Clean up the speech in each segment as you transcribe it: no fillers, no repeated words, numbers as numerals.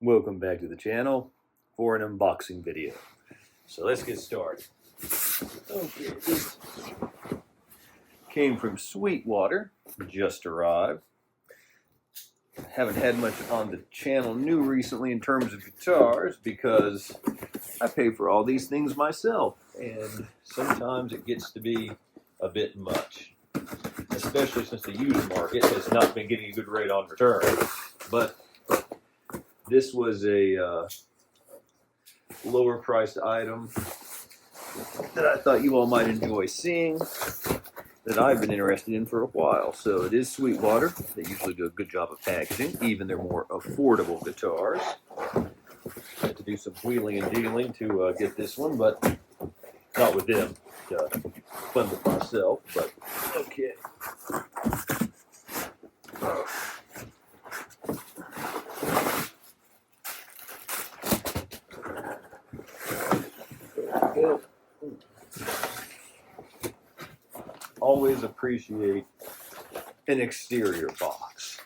Welcome back to the channel for an unboxing video. So let's get started. Okay, this came from Sweetwater, just arrived. Haven't had much on the channel new recently in terms of guitars because I pay for all these things myself, and sometimes it gets to be a bit much, especially since the used market has not been getting a good rate on return. But this was a lower priced item that I thought you all might enjoy seeing, that I've been interested in for a while. So it is Sweetwater. They usually do a good job of packaging, even their more affordable guitars. I had to do some wheeling and dealing to get this one, but not with them. Fun with myself, but okay. Good. Always appreciate an exterior box.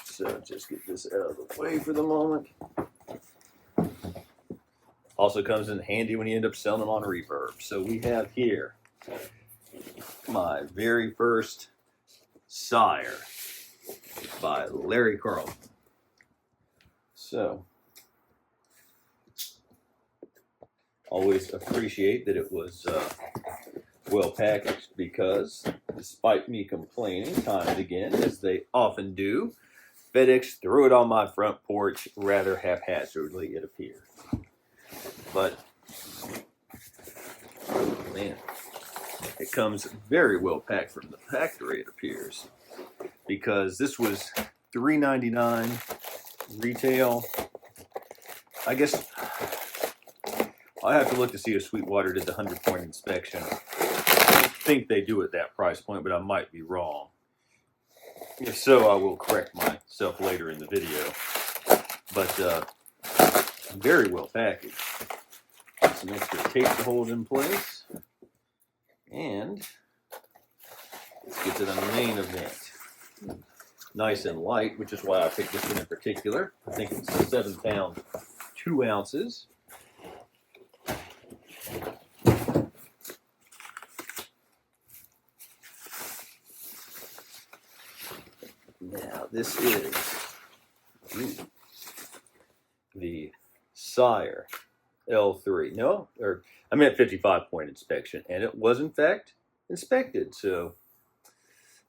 So just get this out of the way for the moment. Also comes in handy when you end up selling them on Reverb. So we have here my very first Sire by Larry Carlton. So always appreciate that it was well packaged, because despite me complaining time and again, as they often do, FedEx threw it on my front porch rather haphazardly, it appears. But man, it comes very well packed from the factory, it appears, because this was $3.99 retail. I guess I have to look to see if Sweetwater did the 100-point inspection. I don't think they do at that price point, but I might be wrong. If so, I will correct myself later in the video. But very well packaged. Some extra tape to hold in place. And let's get to the main event. Nice and light, which is why I picked this one in particular. I think it's 7 pounds, 2 ounces. Now, this is the Sire L3. No, or I meant 55-point inspection, and it was in fact inspected. So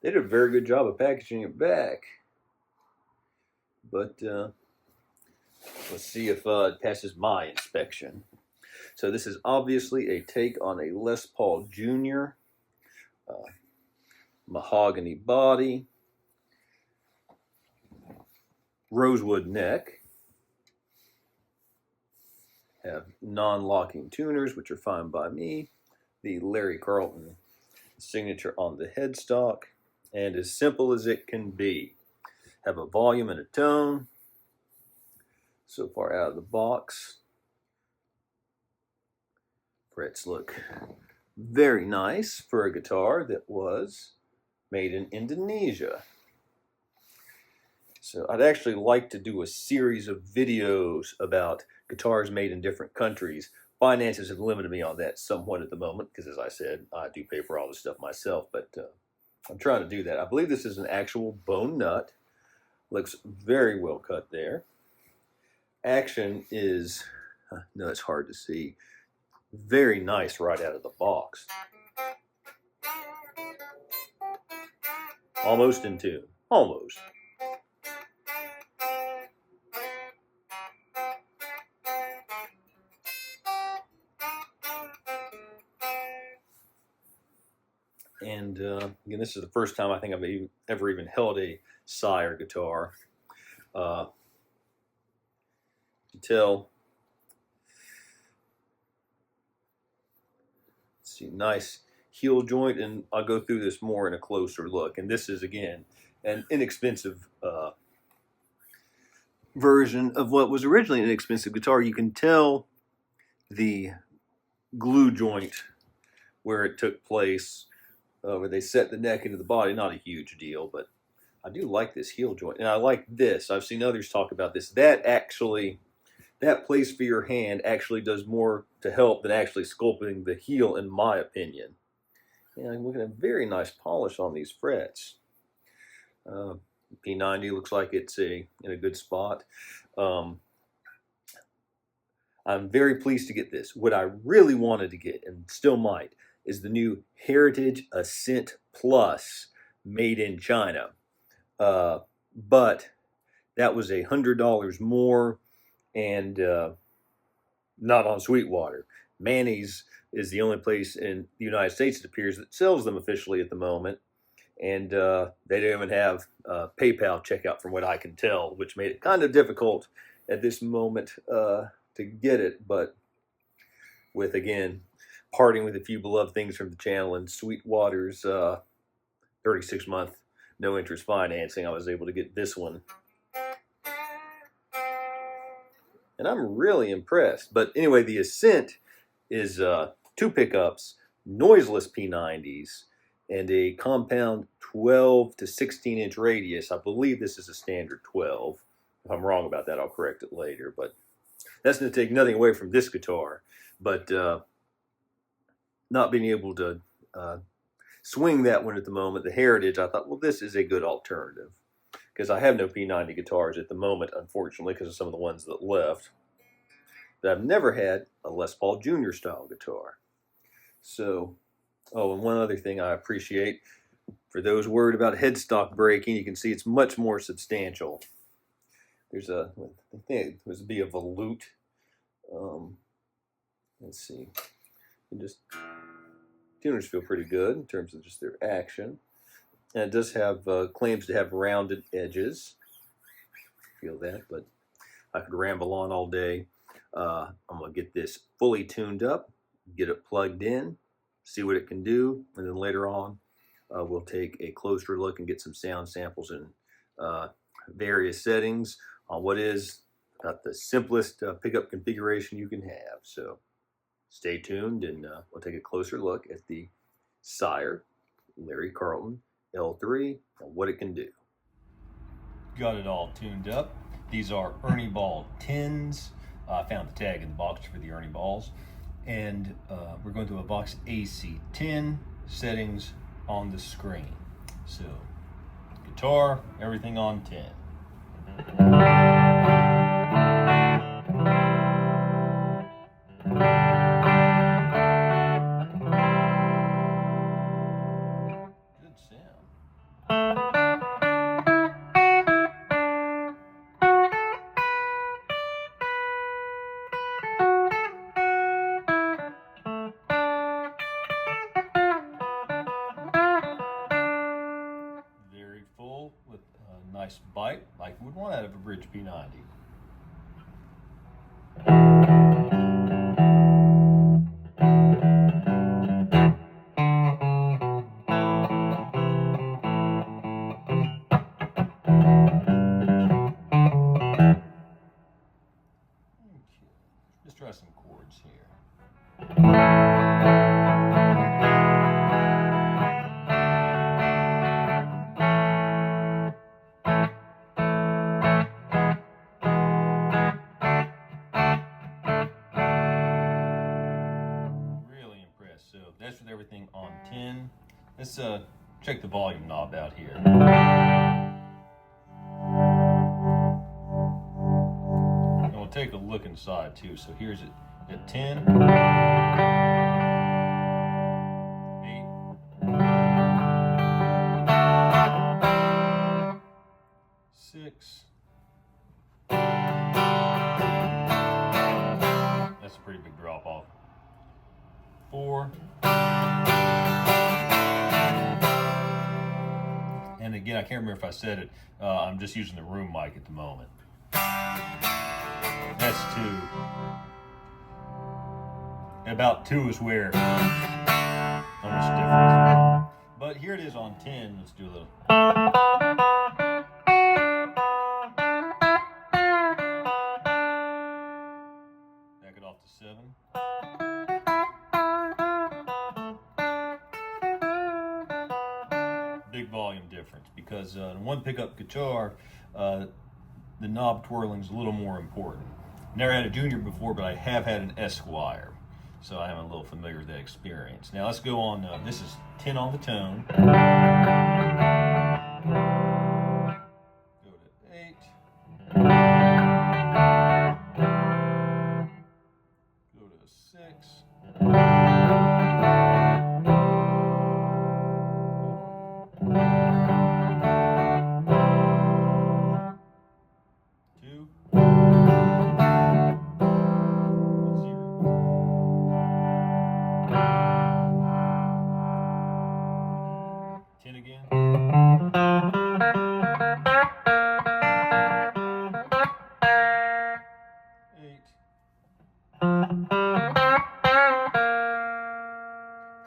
they did a very good job of packaging it back. But let's see if it passes my inspection. So this is obviously a take on a Les Paul Jr. Mahogany body, rosewood neck, have non-locking tuners, which are fine by me, the Larry Carlton signature on the headstock, and as simple as it can be. Have a volume and a tone. So far out of the box, frets look very nice for a guitar that was made in Indonesia. So I'd actually like to do a series of videos about guitars made in different countries. Finances have limited me on that somewhat at the moment, because as I said, I do pay for all this stuff myself, but I'm trying to do that. I believe this is an actual bone nut. Looks very well cut there. Action is, no, it's hard to see, very nice right out of the box. Almost in tune, almost. And again, this is the first time I think I've ever even held a Sire guitar. You can tell, let's see, nice heel joint, and I'll go through this more in a closer look. And this is, again, an inexpensive version of what was originally an inexpensive guitar. You can tell the glue joint where it took place, where they set the neck into the body. Not a huge deal, but I do like this heel joint, and I like this. I've seen others talk about this. That place for your hand actually does more to help than actually sculpting the heel, in my opinion. And I'm looking at a very nice polish on these frets. P90 looks like it's in a good spot. I'm very pleased to get this. What I really wanted to get, and still might, is the new Heritage Ascent Plus made in China. But that was $100 more, and not on Sweetwater. Manny's is the only place in the United States, it appears, that sells them officially at the moment. And they don't even have PayPal checkout, from what I can tell, which made it kind of difficult at this moment to get it. But with, again, parting with a few beloved things from the channel and Sweetwater's 36-month no-interest financing, I was able to get this one. And I'm really impressed. But anyway, the Ascent is 2 pickups, noiseless P90s, and a compound 12 to 16 inch radius. I believe this is a standard 12. If I'm wrong about that, I'll correct it later. But that's going to take nothing away from this guitar. But not being able to swing that one at the moment, the Heritage, I thought, well, this is a good alternative. Because I have no P90 guitars at the moment, unfortunately, because of some of the ones that left. But I've never had a Les Paul Jr. style guitar. So, oh, and one other thing I appreciate, for those worried about headstock breaking, you can see it's much more substantial. There's I think it would be a volute. Let's see. And just, tuners feel pretty good in terms of just their action. And it does have, claims to have rounded edges. Feel that, but I could ramble on all day. I'm going to get this fully tuned up, get it plugged in, see what it can do, and then later on we'll take a closer look and get some sound samples in various settings on what is about the simplest pickup configuration you can have. So stay tuned, and we'll take a closer look at the Sire Larry Carlton L3 and what it can do. Got it all tuned up. These are Ernie Ball 10s. I found the tag in the box for the Ernie Balls. And we're going to a Vox AC10 settings on the screen. So, guitar, everything on 10. Good sound. Very full with a nice bite like you would want out of a bridge P90. Let's try some chords here. Really impressed. So that's with everything on 10. Let's check the volume knob out here. And we'll take a look inside too. So here's it at 10, 8, 6. That's a pretty big drop off. 4. And again, I can't remember if I said it. I'm just using the room mic at the moment. That's 2. About 2 is where almost difference. But here it is on 10. Let's do a little. Back it off to 7. Big volume difference because because in one pickup guitar, the knob twirling is a little more important. Never had a Junior before, but I have had an Esquire, so I'm a little familiar with that experience. Now let's go on. This is 10 on the tone. Go to 8. Go to 6. 2. 10 again. 8.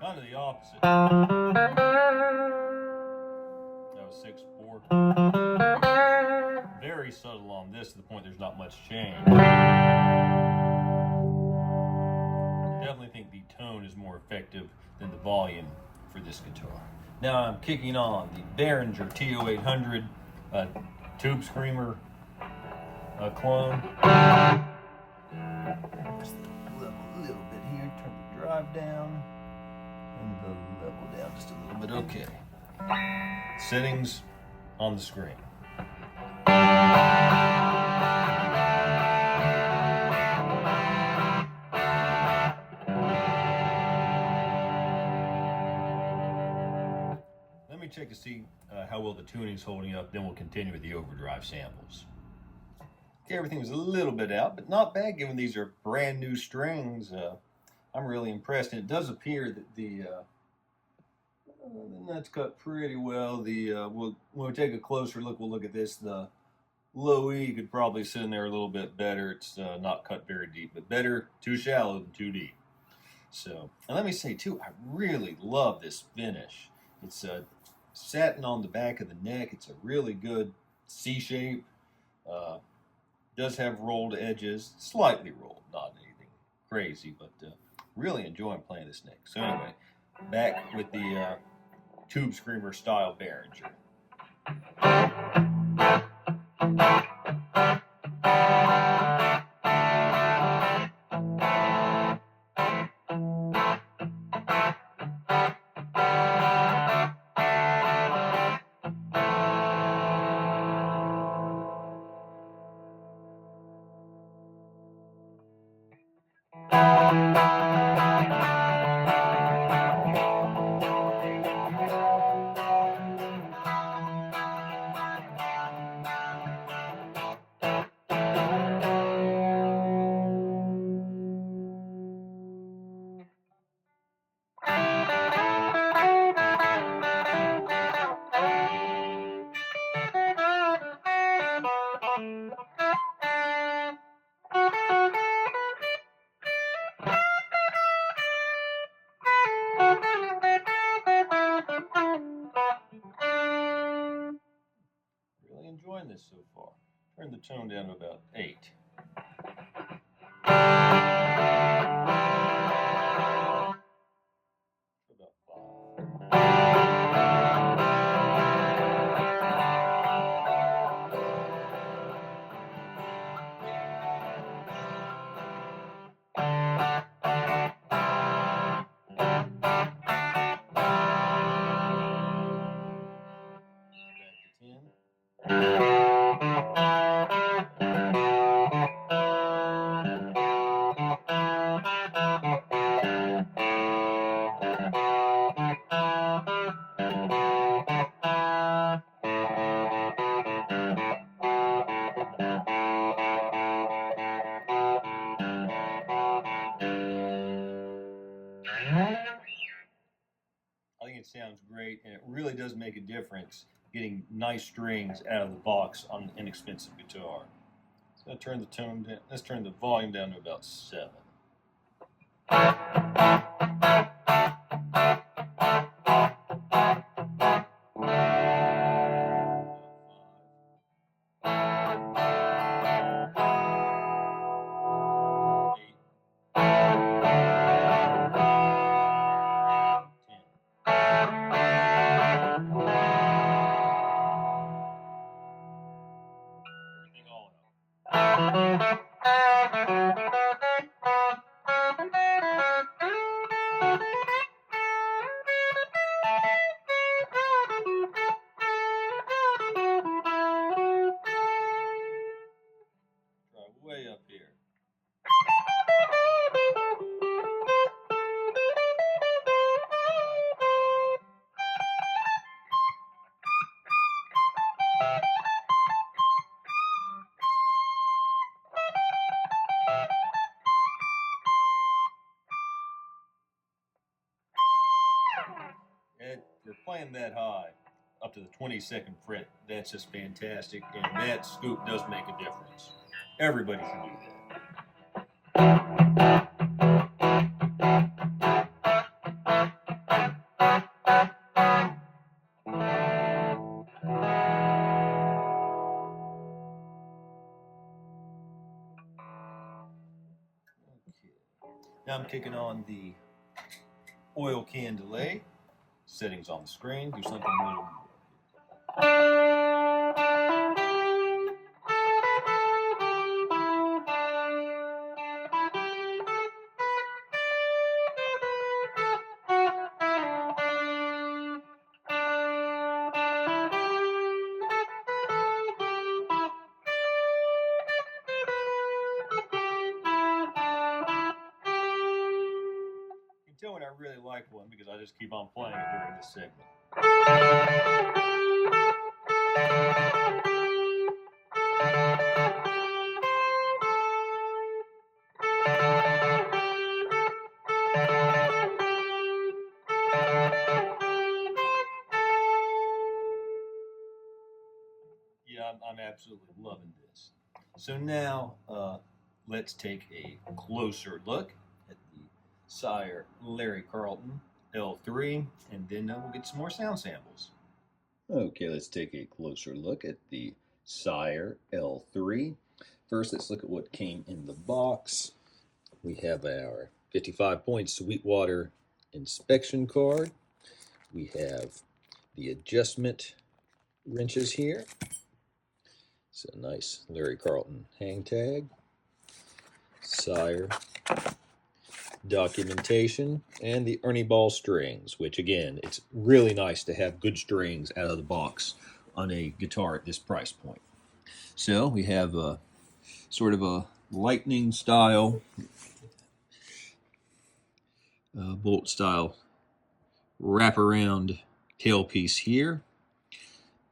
Kind of the opposite. That was 6, 4. Very subtle on this to the point there's not much change. Definitely think the tone is more effective than the volume for this guitar. Now I'm kicking on the Behringer TO-800 Tube Screamer clone. Just level a little bit here, turn the drive down, and the level down just a little bit. Okay. Settings on the screen. Let me check to see how well the tuning is holding up, then we'll continue with the overdrive samples. Okay, everything was a little bit out, but not bad given these are brand new strings. I'm really impressed, and it does appear that the nuts cut pretty well. When we take a closer look, we'll look at this. The low E could probably sit in there a little bit better. It's not cut very deep, but better too shallow than too deep. So, and let me say too, I really love this finish. It's satin on the back of the neck. It's a really good C shape. Does have rolled edges, slightly rolled, not anything crazy, but really enjoying playing this neck. So anyway, back with the Tube Screamer style Behringer. Really enjoying this so far. Turn the tone down to about 8. About 5. I think it sounds great, and it really does make a difference getting nice strings out of the box on an inexpensive guitar. So let's turn the tone down. Let's turn the volume down to about 7. Try way up here. And for playing that high, up to the 22nd fret, that's just fantastic, and that scoop does make a difference. Everybody should do that. Now I'm kicking on the oil can delay. Settings on the screen. Do something a little more. You can tell when I really like one because I just keep on playing it during this segment. Yeah, I'm absolutely loving this. So now let's take a closer look at the Sire Larry Carlton L3, and then we'll get some more sound samples. Okay, let's take a closer look at the Sire L3. First, let's look at what came in the box. We have our 55-point Sweetwater inspection card. We have the adjustment wrenches here. It's a nice Larry Carlton hang tag. Sire documentation, and the Ernie Ball strings, which again, it's really nice to have good strings out of the box on a guitar at this price point. So we have a sort of a lightning style, bolt style wraparound tailpiece here,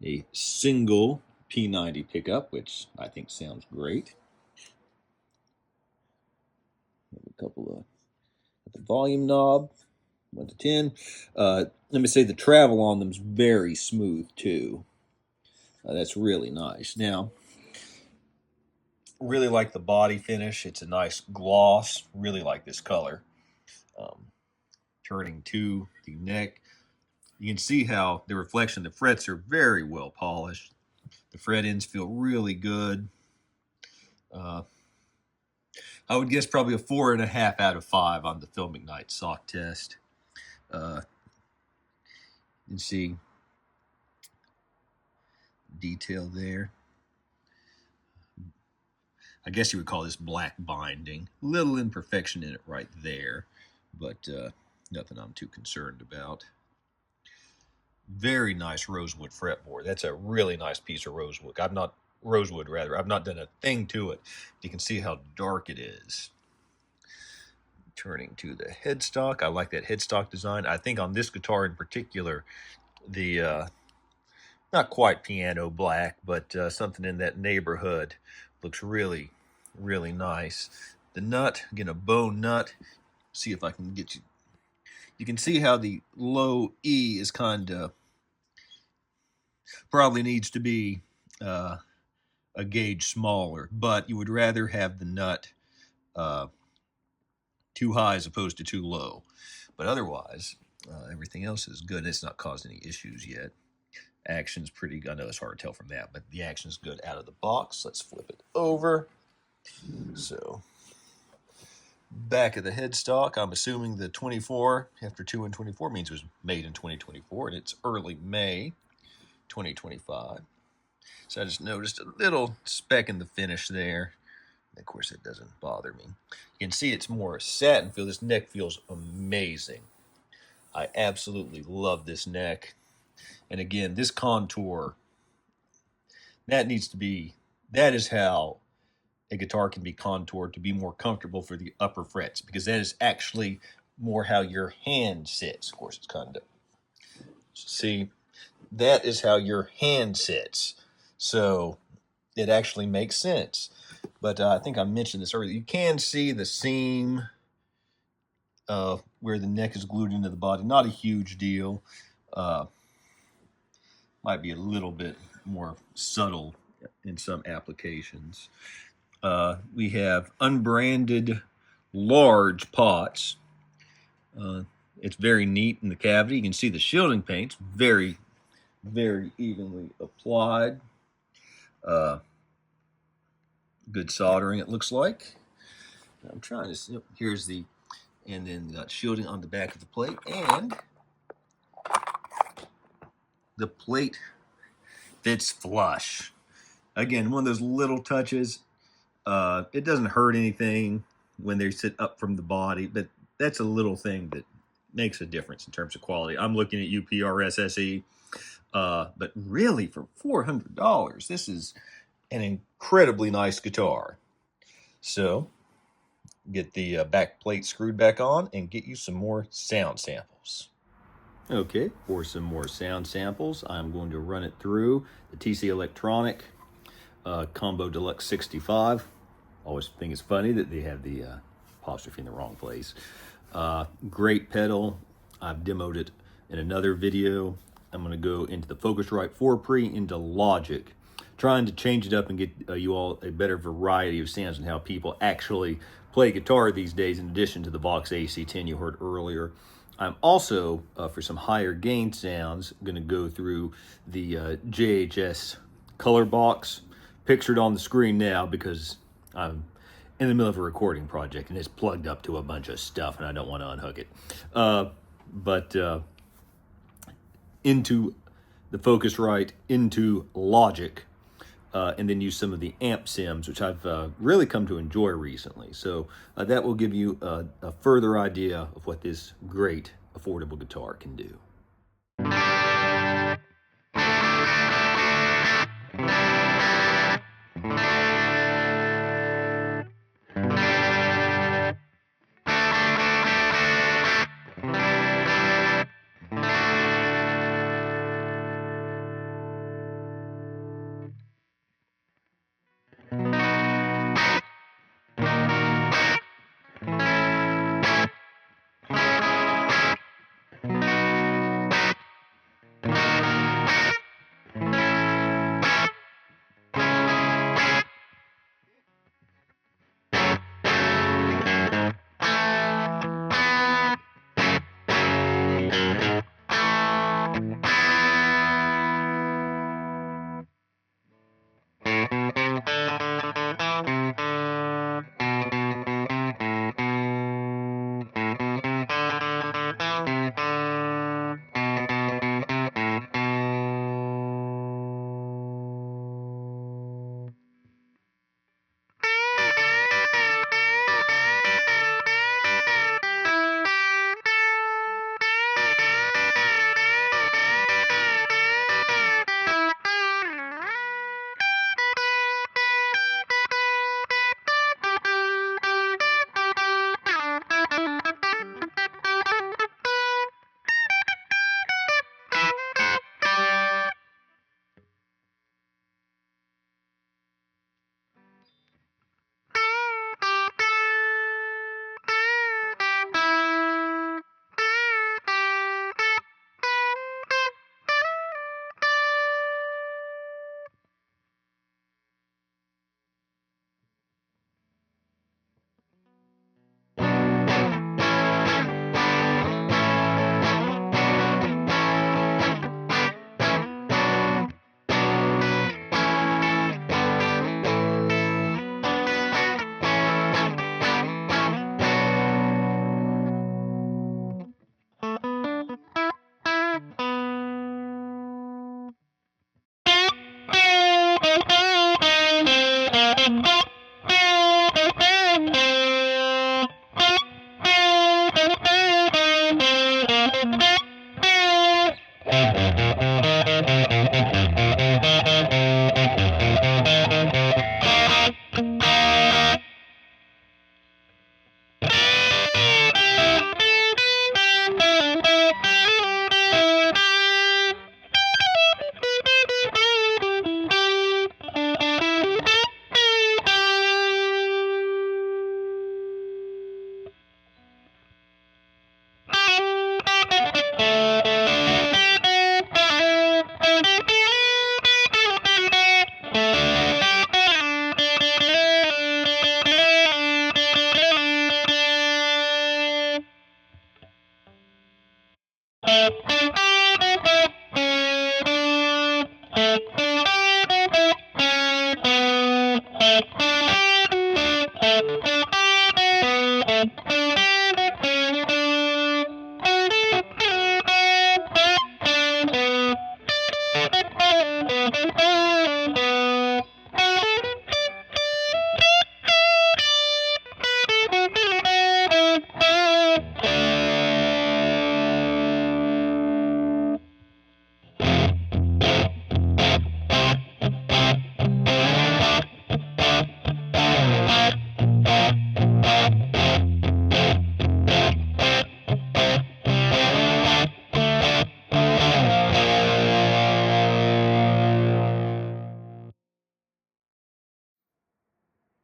a single P90 pickup, which I think sounds great. A couple of the volume knob, 1 to 10. Let me say the travel on them is very smooth too. That's really nice. Now, really like the body finish. It's a nice gloss. Really like this color. Turning to the neck, you can see how the reflection, the frets are very well polished. The fret ends feel really good. I would guess probably a 4.5 out of 5 on the Phil McKnight sock test. You can see detail there. I guess you would call this black binding. Little imperfection in it right there, but nothing I'm too concerned about. Very nice rosewood fretboard. That's a really nice piece of rosewood. I've not done a thing to it. You can see how dark it is. Turning to the headstock, I like that headstock design. I think on this guitar in particular, the not quite piano black, but something in that neighborhood looks really, really nice. The nut, again, a bone nut. See if I can get you. You can see how the low E is kind of probably needs to be a gauge smaller, but you would rather have the nut too high as opposed to too low. But otherwise, everything else is good. It's not caused any issues yet. Action's pretty good. I know it's hard to tell from that, but the action's good out of the box. Let's flip it over. So, back of the headstock, I'm assuming the 24 after 2 and 24 means it was made in 2024, and it's early May 2025. So I just noticed a little speck in the finish there. Of course, it doesn't bother me. You can see it's more satin feel. This neck feels amazing. I absolutely love this neck. And again, this contour, that is how a guitar can be contoured to be more comfortable for the upper frets, because that is actually more how your hand sits. Of course, it's kind of, see, that is how your hand sits. So it actually makes sense. But I think I mentioned this earlier. You can see the seam where the neck is glued into the body. Not a huge deal. Might be a little bit more subtle in some applications. We have unbranded large pots. It's very neat in the cavity. You can see the shielding paint's very, very evenly applied. Good soldering, it looks like. I'm trying to see. Here's the, and then got shielding on the back of the plate, and the plate fits flush. Again, one of those little touches. It doesn't hurt anything when they sit up from the body, but that's a little thing that makes a difference in terms of quality. I'm looking at UPRSSE, but really for $400, this is an incredibly nice guitar. So get the back plate screwed back on and get you some more sound samples. Okay, for some more sound samples, I'm going to run it through the TC Electronic Combo Deluxe 65. Always think it's funny that they have the apostrophe in the wrong place. Great pedal. I've demoed it in another video. I'm going to go into the Focusrite 4 Pre into Logic, trying to change it up and get you all a better variety of sounds and how people actually play guitar these days, in addition to the Vox AC10 you heard earlier. I'm also, for some higher gain sounds, going to go through the JHS color box, pictured on the screen now because I'm in the middle of a recording project and it's plugged up to a bunch of stuff and I don't want to unhook it. But into the Focusrite, into Logic, and then use some of the amp sims, which I've really come to enjoy recently. So that will give you a further idea of what this great affordable guitar can do.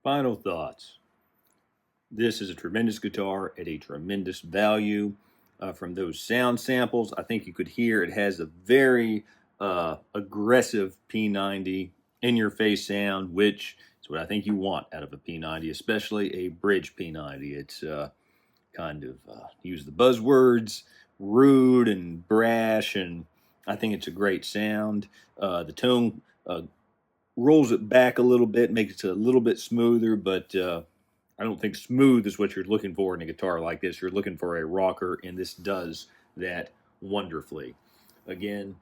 Final thoughts. This is a tremendous guitar at a tremendous value. From those sound samples, I think you could hear it has a very aggressive P90 in-your-face sound, which is what I think you want out of a P90, especially a bridge P90. It's kind of, use the buzzwords, rude and brash, and I think it's a great sound. The tone rolls it back a little bit, makes it a little bit smoother, but I don't think smooth is what you're looking for in a guitar like this. You're looking for a rocker, and this does that wonderfully. Again,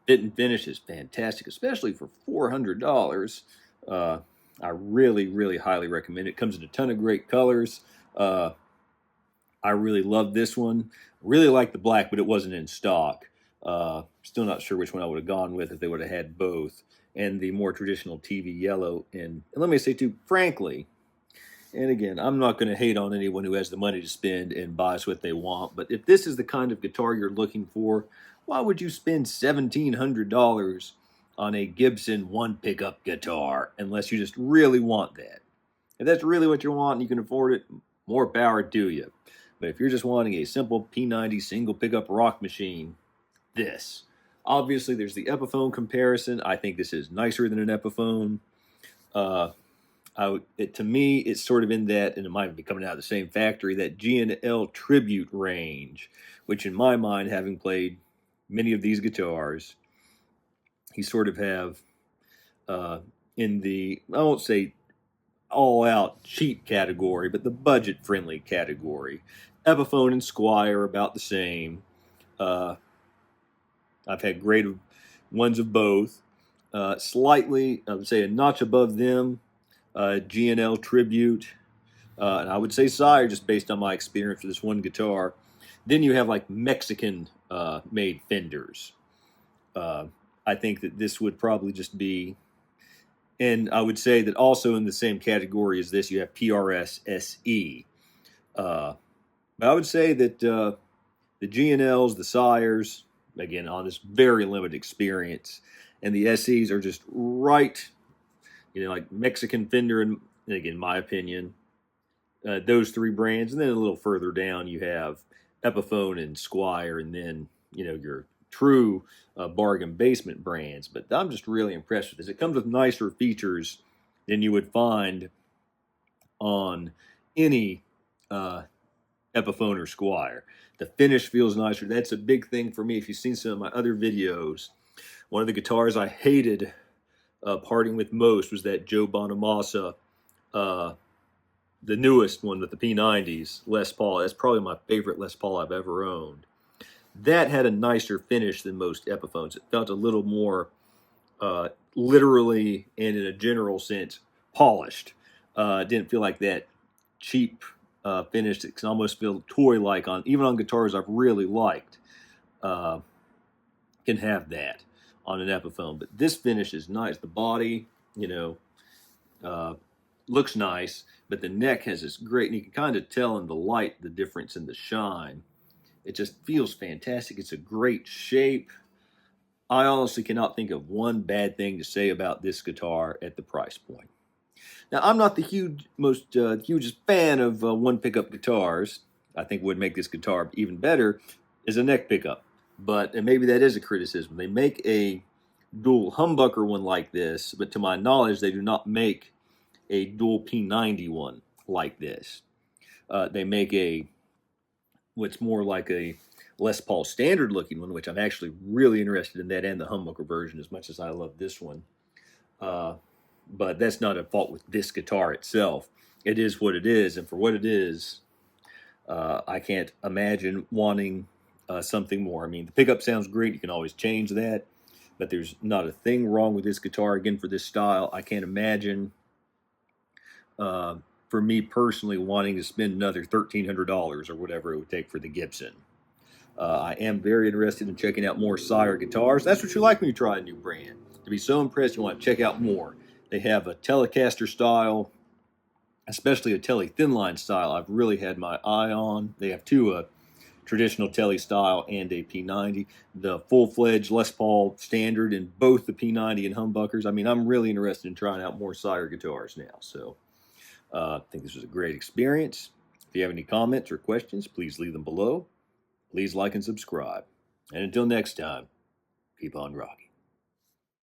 fit and finish is fantastic, especially for $400. I really, really highly recommend it. It comes in a ton of great colors. I really love this one. Really like the black, but it wasn't in stock. Still not sure which one I would have gone with if they would have had both. And the more traditional TV yellow. And let me say too, frankly, and again, I'm not going to hate on anyone who has the money to spend and buys what they want, but if this is the kind of guitar you're looking for, why would you spend $1,700 on a Gibson one pickup guitar unless you just really want that? If that's really what you want and you can afford it, more power to you. But if you're just wanting a simple P90 single pickup rock machine, this. Obviously, there's the Epiphone comparison. I think this is nicer than an Epiphone. To me, it's sort of in that, and it might be coming out of the same factory, that G&L tribute range, which in my mind, having played many of these guitars, you sort of have in the, I won't say all-out cheap category, but the budget-friendly category. Epiphone and Squire about the same. I've had great ones of both. Slightly, I would say a notch above them, G&L Tribute, and I would say Sire, just based on my experience with this one guitar. Then you have like Mexican made Fenders. I think that this would probably just be, and I would say that also in the same category as this, you have PRS SE. But I would say that the G&Ls, the Sires, again, on this very limited experience, and the SEs are just right, like Mexican Fender, and again, my opinion, those three brands, and then a little further down you have Epiphone and Squire, and then, your true bargain basement brands. But I'm just really impressed with this. It comes with nicer features than you would find on any Epiphone or Squire. The finish feels nicer. That's a big thing for me. If you've seen some of my other videos, one of the guitars I hated parting with most was that Joe Bonamassa, the newest one with the P90s, Les Paul. That's probably my favorite Les Paul I've ever owned. That had a nicer finish than most Epiphones. It felt a little more literally and in a general sense polished. It didn't feel like that cheap finish. It can almost feel toy-like on, even on guitars I've really liked. Can have that on an Epiphone. But this finish is nice. The body, looks nice, but the neck has this great, and you can kind of tell in the light the difference in the shine. It just feels fantastic. It's a great shape. I honestly cannot think of one bad thing to say about this guitar at the price point. Now, I'm not the hugest fan of one pickup guitars. I think what would make this guitar even better is a neck pickup. And maybe that is a criticism. They make a dual humbucker one like this, but to my knowledge, they do not make a dual P90 one like this. They make what's more like a Les Paul standard looking one, which I'm actually really interested in that, and the humbucker version, as much as I love this one. But that's not a fault with this guitar itself. It is what it is, and for what it is, I can't imagine wanting something more. I mean, the pickup sounds great. You can always change that, but there's not a thing wrong with this guitar. Again, for this style, I can't imagine, for me personally, wanting to spend another $1,300 or whatever it would take for the Gibson. I am very interested in checking out more Sire guitars. That's what you like when you try a new brand. To be so impressed, you want to check out more. They have a Telecaster style, especially a Tele Thinline style, I've really had my eye on. They have two traditional Tele style and a P90. The full-fledged Les Paul standard in both the P90 and humbuckers. I mean, I'm really interested in trying out more Sire guitars now. So I think this was a great experience. If you have any comments or questions, please leave them below. Please like and subscribe. And until next time, keep on rocking.